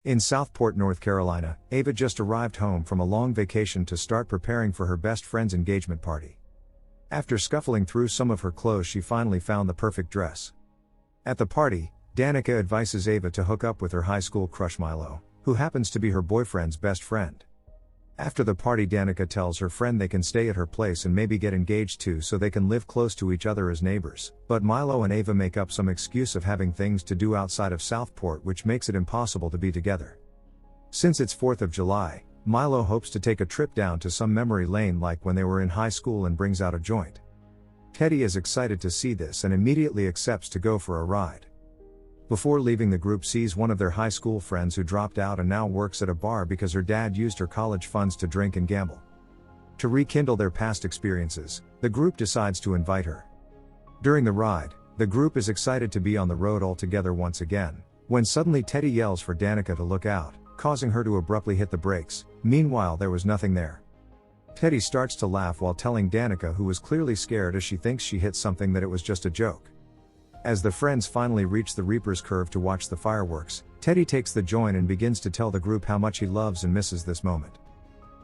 In Southport, North Carolina, Ava just arrived home from a long vacation to start preparing for her best friend's engagement party. After scuffling through some of her clothes, she finally found the perfect dress. At the party, Danica advises Ava to hook up with her high school crush Milo, who happens to be her boyfriend's best friend. After the party, Danica tells her friend they can stay at her place and maybe get engaged too so they can live close to each other as neighbors, but Milo and Ava make up some excuse of having things to do outside of Southport, which makes it impossible to be together. Since it's 4th of July, Milo hopes to take a trip down to some memory lane like when they were in high school and brings out a joint. Teddy is excited to see this and immediately accepts to go for a ride. Before leaving, the group sees one of their high school friends who dropped out and now works at a bar because her dad used her college funds to drink and gamble. To rekindle their past experiences, the group decides to invite her. During the ride, the group is excited to be on the road all together once again, when suddenly Teddy yells for Danica to look out, causing her to abruptly hit the brakes. Meanwhile, there was nothing there. Teddy starts to laugh while telling Danica, who was clearly scared as she thinks she hit something, that it was just a joke. As the friends finally reach the Reaper's Curve to watch the fireworks, Teddy takes the joint and begins to tell the group how much he loves and misses this moment.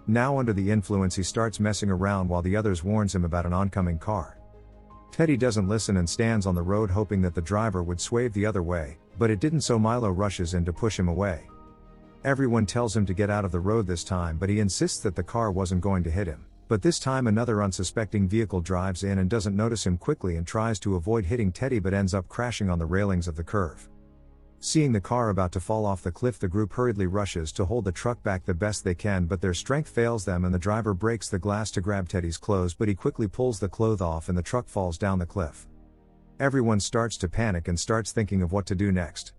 Now under the influence, he starts messing around while the others warns him about an oncoming car. Teddy doesn't listen and stands on the road hoping that the driver would swerve the other way, but it didn't, so Milo rushes in to push him away. Everyone tells him to get out of the road this time, but he insists that the car wasn't going to hit him. But this time another unsuspecting vehicle drives in and doesn't notice him quickly and tries to avoid hitting Teddy, but ends up crashing on the railings of the curve. Seeing the car about to fall off the cliff, the group hurriedly rushes to hold the truck back the best they can, but their strength fails them and the driver breaks the glass to grab Teddy's clothes, but he quickly pulls the cloth off and the truck falls down the cliff. Everyone starts to panic and starts thinking of what to do next.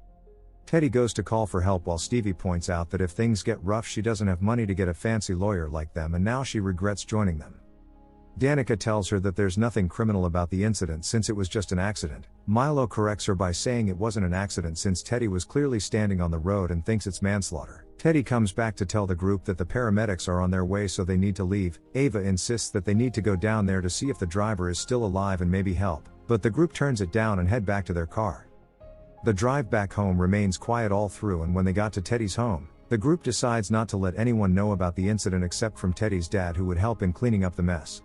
Teddy goes to call for help while Stevie points out that if things get rough, she doesn't have money to get a fancy lawyer like them, and now she regrets joining them. Danica tells her that there's nothing criminal about the incident since it was just an accident. Milo corrects her by saying it wasn't an accident since Teddy was clearly standing on the road and thinks it's manslaughter. Teddy comes back to tell the group that the paramedics are on their way, so they need to leave. Ava insists that they need to go down there to see if the driver is still alive and maybe help, but the group turns it down and head back to their car. The drive back home remains quiet all through, and when they got to Teddy's home, the group decides not to let anyone know about the incident except from Teddy's dad, who would help in cleaning up the mess.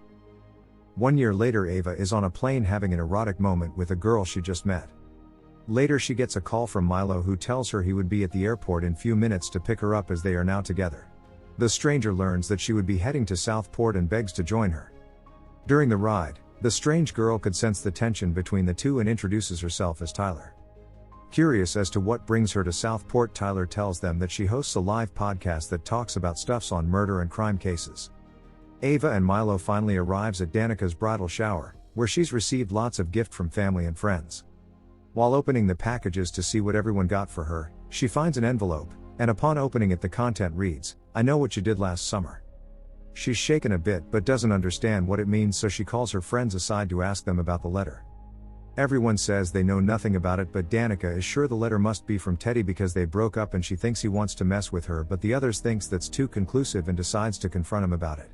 1 year later, Ava is on a plane having an erotic moment with a girl she just met. Later she gets a call from Milo, who tells her he would be at the airport in few minutes to pick her up as they are now together. The stranger learns that she would be heading to Southport and begs to join her. During the ride, the strange girl could sense the tension between the two and introduces herself as Tyler. Curious as to what brings her to Southport, Tyler tells them that she hosts a live podcast that talks about stuffs on murder and crime cases. Ava and Milo finally arrives at Danica's bridal shower, where she's received lots of gifts from family and friends. While opening the packages to see what everyone got for her, she finds an envelope, and upon opening it the content reads, "I know what you did last summer." She's shaken a bit but doesn't understand what it means, so she calls her friends aside to ask them about the letter. Everyone says they know nothing about it, but Danica is sure the letter must be from Teddy because they broke up and she thinks he wants to mess with her, but the others thinks that's too conclusive and decides to confront him about it.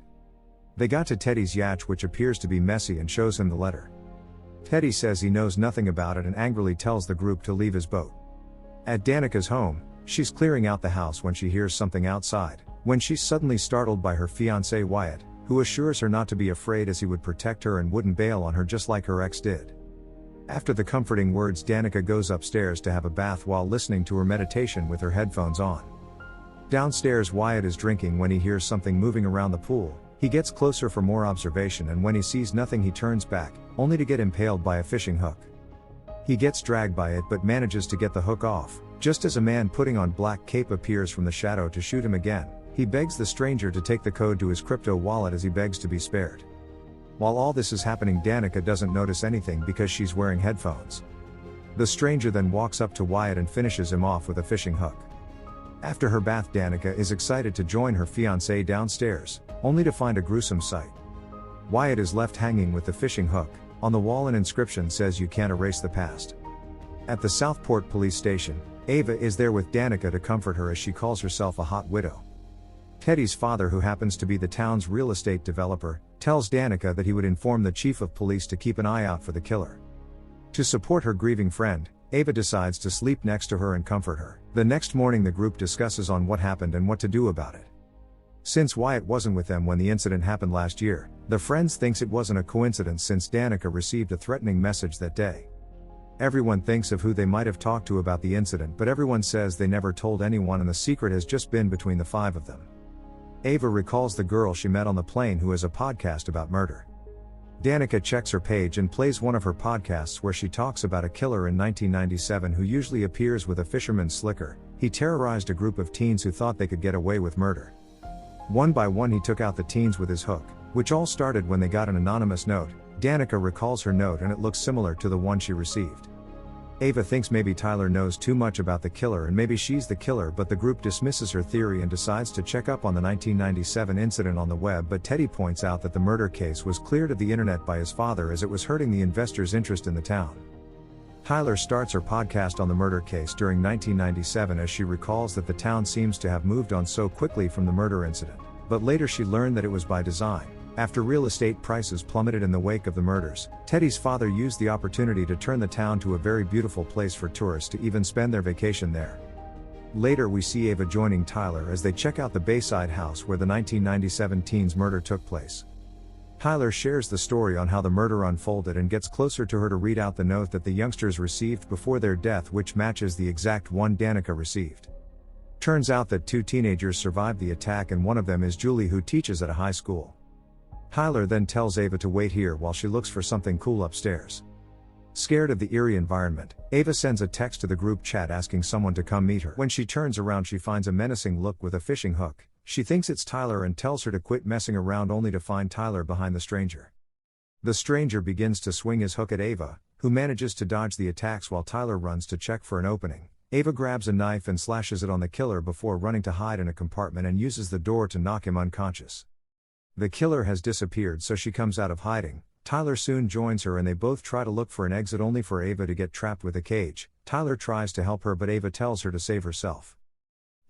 They got to Teddy's yacht, which appears to be messy, and shows him the letter. Teddy says he knows nothing about it and angrily tells the group to leave his boat. At Danica's home, she's clearing out the house when she hears something outside, when she's suddenly startled by her fiancé Wyatt, who assures her not to be afraid as he would protect her and wouldn't bail on her just like her ex did. After the comforting words, Danica goes upstairs to have a bath while listening to her meditation with her headphones on. Downstairs, Wyatt is drinking when he hears something moving around the pool. He gets closer for more observation, and when he sees nothing he turns back, only to get impaled by a fishing hook. He gets dragged by it but manages to get the hook off, just as a man putting on black cape appears from the shadow to shoot him again. He begs the stranger to take the code to his crypto wallet as he begs to be spared. While all this is happening, Danica doesn't notice anything because she's wearing headphones. The stranger then walks up to Wyatt and finishes him off with a fishing hook. After her bath, Danica is excited to join her fiancé downstairs, only to find a gruesome sight. Wyatt is left hanging with the fishing hook. On the wall an inscription says, "You can't erase the past." At the Southport police station, Ava is there with Danica to comfort her as she calls herself a hot widow. Teddy's father, who happens to be the town's real estate developer, tells Danica that he would inform the chief of police to keep an eye out for the killer. To support her grieving friend, Ava decides to sleep next to her and comfort her. The next morning the group discusses on what happened and what to do about it. Since Wyatt wasn't with them when the incident happened last year, the friends thinks it wasn't a coincidence since Danica received a threatening message that day. Everyone thinks of who they might have talked to about the incident, but everyone says they never told anyone and the secret has just been between the five of them. Ava recalls the girl she met on the plane who has a podcast about murder. Danica checks her page and plays one of her podcasts where she talks about a killer in 1997 who usually appears with a fisherman's slicker. He terrorized a group of teens who thought they could get away with murder. One by one he took out the teens with his hook, which all started when they got an anonymous note. Danica recalls her note and it looks similar to the one she received. Ava thinks maybe Tyler knows too much about the killer and maybe she's the killer, but the group dismisses her theory and decides to check up on the 1997 incident on the web, but Teddy points out that the murder case was cleared of the internet by his father as it was hurting the investors' interest in the town. Tyler starts her podcast on the murder case during 1997 as she recalls that the town seems to have moved on so quickly from the murder incident, but later she learned that it was by design. After real estate prices plummeted in the wake of the murders, Teddy's father used the opportunity to turn the town to a very beautiful place for tourists to even spend their vacation there. Later we see Ava joining Tyler as they check out the Bayside house where the 1997 teen's murder took place. Tyler shares the story on how the murder unfolded and gets closer to her to read out the note that the youngsters received before their death, which matches the exact one Danica received. Turns out that two teenagers survived the attack and one of them is Julie, who teaches at a high school. Tyler then tells Ava to wait here while she looks for something cool upstairs. Scared of the eerie environment, Ava sends a text to the group chat asking someone to come meet her. When she turns around she finds a menacing look with a fishing hook. She thinks it's Tyler and tells her to quit messing around, only to find Tyler behind the stranger. The stranger begins to swing his hook at Ava, who manages to dodge the attacks while Tyler runs to check for an opening. Ava grabs a knife and slashes it on the killer before running to hide in a compartment and uses the door to knock him unconscious. The killer has disappeared, so she comes out of hiding. Tyler soon joins her and they both try to look for an exit, only for Ava to get trapped with a cage. Tyler tries to help her but Ava tells her to save herself.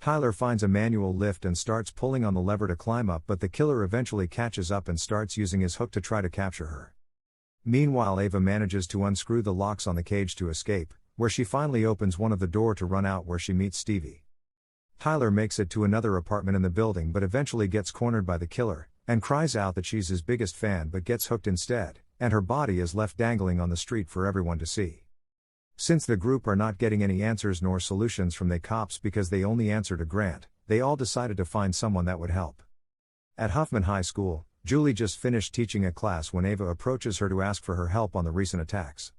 Tyler finds a manual lift and starts pulling on the lever to climb up, but the killer eventually catches up and starts using his hook to try to capture her. Meanwhile, Ava manages to unscrew the locks on the cage to escape, where she finally opens one of the door to run out, where she meets Stevie. Tyler makes it to another apartment in the building but eventually gets cornered by the killer, and cries out that she's his biggest fan but gets hooked instead, and her body is left dangling on the street for everyone to see. Since the group are not getting any answers nor solutions from the cops because they only answer to Grant, they all decided to find someone that would help. At Huffman High School, Julie just finished teaching a class when Ava approaches her to ask for her help on the recent attacks.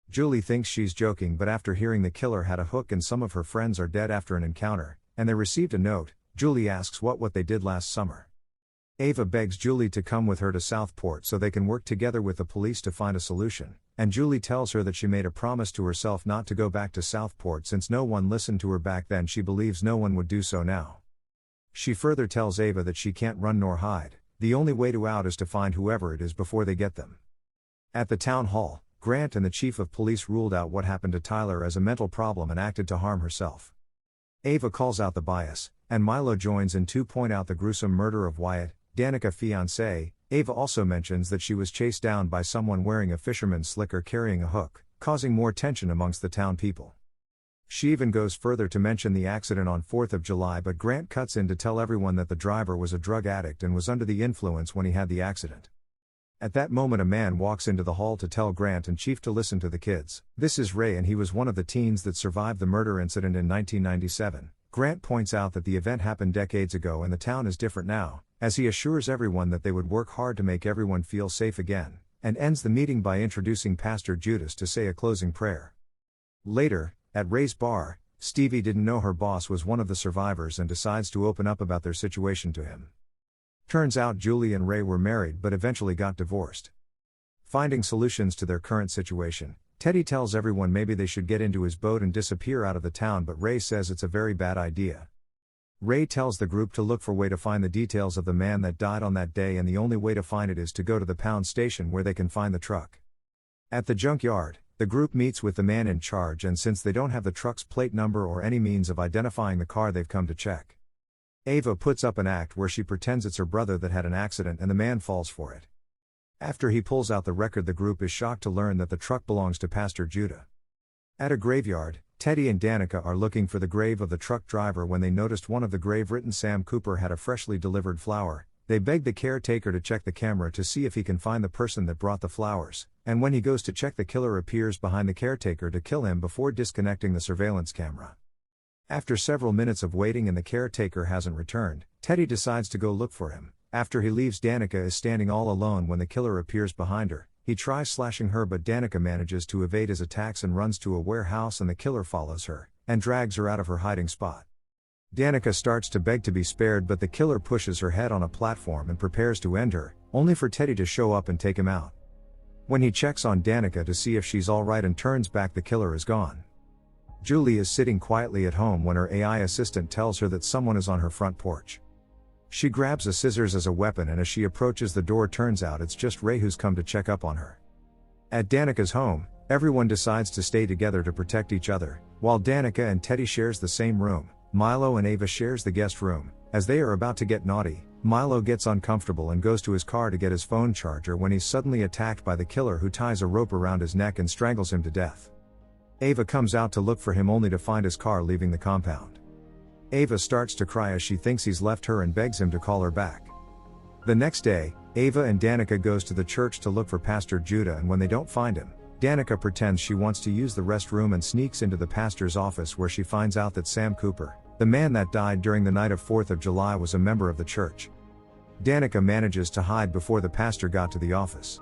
Julie thinks she's joking, but after hearing the killer had a hook and some of her friends are dead after an encounter, and they received a note, Julie asks what they did last summer. Ava begs Julie to come with her to Southport so they can work together with the police to find a solution, and Julie tells her that she made a promise to herself not to go back to Southport since no one listened to her back then. She believes no one would do so now. She further tells Ava that she can't run nor hide, the only way to out is to find whoever it is before they get them. At the town hall, Grant and the chief of police ruled out what happened to Tyler as a mental problem and acted to harm herself. Ava calls out the bias, and Milo joins in to point out the gruesome murder of Wyatt, Danica's fiancé. Ava also mentions that she was chased down by someone wearing a fisherman's slicker carrying a hook, causing more tension amongst the town people. She even goes further to mention the accident on 4th of July, but Grant cuts in to tell everyone that the driver was a drug addict and was under the influence when he had the accident. At that moment a man walks into the hall to tell Grant and Chief to listen to the kids. This is Ray and he was one of the teens that survived the murder incident in 1997. Grant points out that the event happened decades ago and the town is different now, as he assures everyone that they would work hard to make everyone feel safe again, and ends the meeting by introducing Pastor Judas to say a closing prayer. Later, at Ray's bar, Stevie didn't know her boss was one of the survivors and decides to open up about their situation to him. Turns out Julie and Ray were married but eventually got divorced. Finding solutions to their current situation, Teddy tells everyone maybe they should get into his boat and disappear out of the town, but Ray says it's a very bad idea. Ray tells the group to look for a way to find the details of the man that died on that day, and the only way to find it is to go to the pound station where they can find the truck. At the junkyard, the group meets with the man in charge, and since they don't have the truck's plate number or any means of identifying the car, they've come to check. Ava puts up an act where she pretends it's her brother that had an accident and the man falls for it. After he pulls out the record, the group is shocked to learn that the truck belongs to Pastor Judah. At a graveyard, Teddy and Danica are looking for the grave of the truck driver when they noticed one of the grave written Sam Cooper had a freshly delivered flower. They beg the caretaker to check the camera to see if he can find the person that brought the flowers, and when he goes to check, the killer appears behind the caretaker to kill him before disconnecting the surveillance camera. After several minutes of waiting and the caretaker hasn't returned, Teddy decides to go look for him. After he leaves, Danica is standing all alone when the killer appears behind her. He tries slashing her, but Danica manages to evade his attacks and runs to a warehouse, and the killer follows her and drags her out of her hiding spot. Danica starts to beg to be spared, but the killer pushes her head on a platform and prepares to end her, only for Teddy to show up and take him out. When he checks on Danica to see if she's alright and turns back, the killer is gone. Julie is sitting quietly at home when her AI assistant tells her that someone is on her front porch. She grabs a scissors as a weapon, and as she approaches the door, turns out it's just Ray who's come to check up on her. At Danica's home, everyone decides to stay together to protect each other. While Danica and Teddy shares the same room, Milo and Ava shares the guest room. As they are about to get naughty, Milo gets uncomfortable and goes to his car to get his phone charger when he's suddenly attacked by the killer, who ties a rope around his neck and strangles him to death. Ava comes out to look for him, only to find his car leaving the compound. Ava starts to cry as she thinks he's left her and begs him to call her back. The next day, Ava and Danica goes to the church to look for Pastor Judah, and when they don't find him, Danica pretends she wants to use the restroom and sneaks into the pastor's office, where she finds out that Sam Cooper, the man that died during the night of 4th of July, was a member of the church. Danica manages to hide before the pastor got to the office.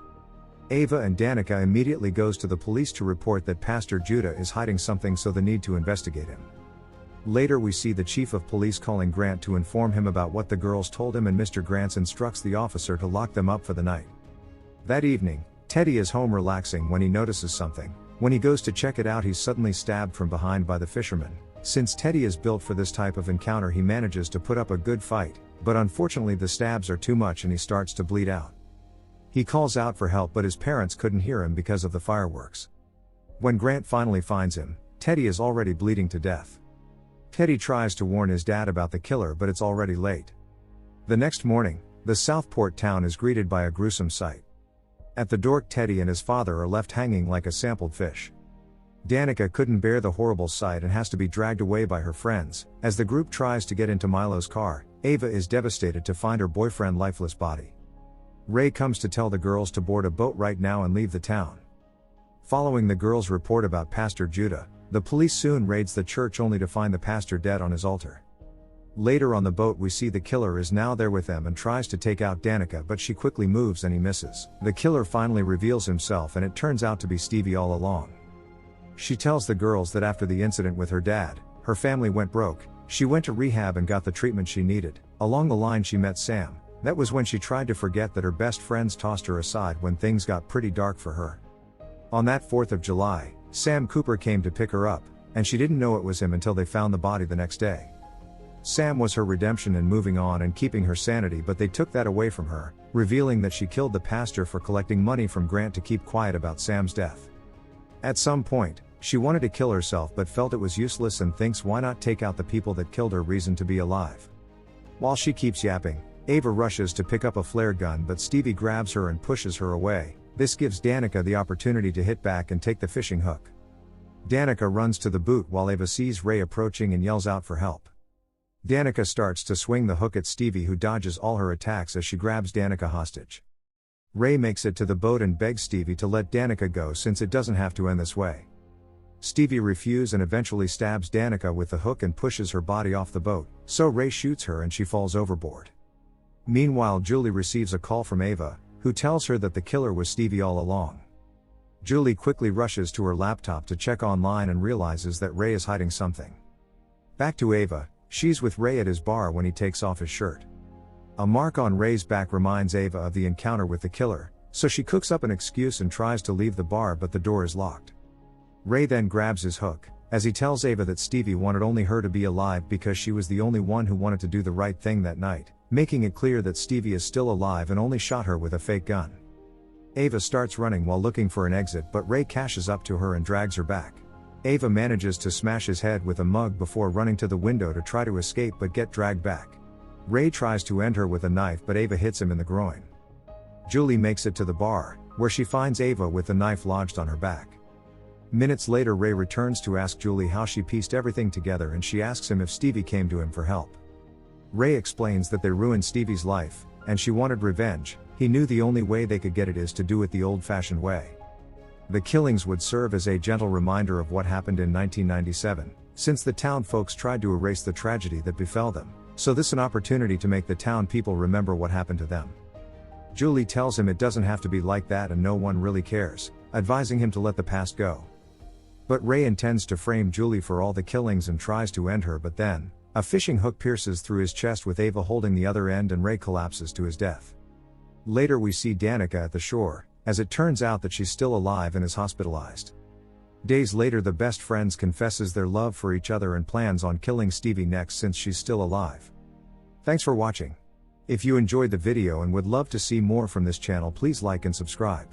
Ava and Danica immediately goes to the police to report that Pastor Judah is hiding something, so they need to investigate him. Later we see the chief of police calling Grant to inform him about what the girls told him, and Mr. Grant instructs the officer to lock them up for the night. That evening, Teddy is home relaxing when he notices something. When he goes to check it out, he's suddenly stabbed from behind by the fisherman. Since Teddy is built for this type of encounter, he manages to put up a good fight, but unfortunately the stabs are too much and he starts to bleed out. He calls out for help, but his parents couldn't hear him because of the fireworks. When Grant finally finds him, Teddy is already bleeding to death. Teddy tries to warn his dad about the killer, but it's already late. The next morning, the Southport town is greeted by a gruesome sight. At the door, Teddy and his father are left hanging like a sampled fish. Danica couldn't bear the horrible sight and has to be dragged away by her friends. As the group tries to get into Milo's car, Ava is devastated to find her boyfriend's lifeless body. Ray comes to tell the girls to board a boat right now and leave the town. Following the girls' report about Pastor Judah, the police soon raids the church, only to find the pastor dead on his altar. Later on the boat, we see the killer is now there with them and tries to take out Danica, but she quickly moves and he misses. The killer finally reveals himself, and it turns out to be Stevie all along. She tells the girls that after the incident with her dad, her family went broke. She went to rehab and got the treatment she needed. Along the line she met Sam. That was when she tried to forget that her best friends tossed her aside when things got pretty dark for her. On that 4th of July, Sam Cooper came to pick her up, and she didn't know it was him until they found the body the next day. Sam was her redemption in moving on and keeping her sanity, but they took that away from her, revealing that she killed the pastor for collecting money from Grant to keep quiet about Sam's death. At some point, she wanted to kill herself but felt it was useless and thinks, why not take out the people that killed her? Reason to be alive. While she keeps yapping, Ava rushes to pick up a flare gun, but Stevie grabs her and pushes her away. This gives Danica the opportunity to hit back and take the fishing hook. Danica runs to the boot while Ava sees Ray approaching and yells out for help. Danica starts to swing the hook at Stevie, who dodges all her attacks as she grabs Danica hostage. Ray makes it to the boat and begs Stevie to let Danica go since it doesn't have to end this way. Stevie refuses and eventually stabs Danica with the hook and pushes her body off the boat, so Ray shoots her and she falls overboard. Meanwhile, Julie receives a call from Ava, who tells her that the killer was Stevie all along. Julie quickly rushes to her laptop to check online and realizes that Ray is hiding something. Back to Ava, she's with Ray at his bar when he takes off his shirt. A mark on Ray's back reminds Ava of the encounter with the killer, so she cooks up an excuse and tries to leave the bar, but the door is locked. Ray then grabs his hook, as he tells Ava that Stevie wanted only her to be alive because she was the only one who wanted to do the right thing that night, making it clear that Stevie is still alive and only shot her with a fake gun. Ava starts running while looking for an exit, but Ray catches up to her and drags her back. Ava manages to smash his head with a mug before running to the window to try to escape but get dragged back. Ray tries to end her with a knife, but Ava hits him in the groin. Julie makes it to the bar, where she finds Ava with the knife lodged on her back. Minutes later, Ray returns to ask Julie how she pieced everything together, and she asks him if Stevie came to him for help. Ray explains that they ruined Stevie's life, and she wanted revenge. He knew the only way they could get it is to do it the old-fashioned way. The killings would serve as a gentle reminder of what happened in 1997, since the town folks tried to erase the tragedy that befell them, so this is an opportunity to make the town people remember what happened to them. Julie tells him it doesn't have to be like that and no one really cares, advising him to let the past go. But Ray intends to frame Julie for all the killings and tries to end her, but then, a fishing hook pierces through his chest with Ava holding the other end and Ray collapses to his death. Later we see Danica at the shore, as it turns out that she's still alive and is hospitalized. Days later, the best friends confesses their love for each other and plans on killing Stevie next since she's still alive. Thanks for watching. If you enjoyed the video and would love to see more from this channel, please like and subscribe.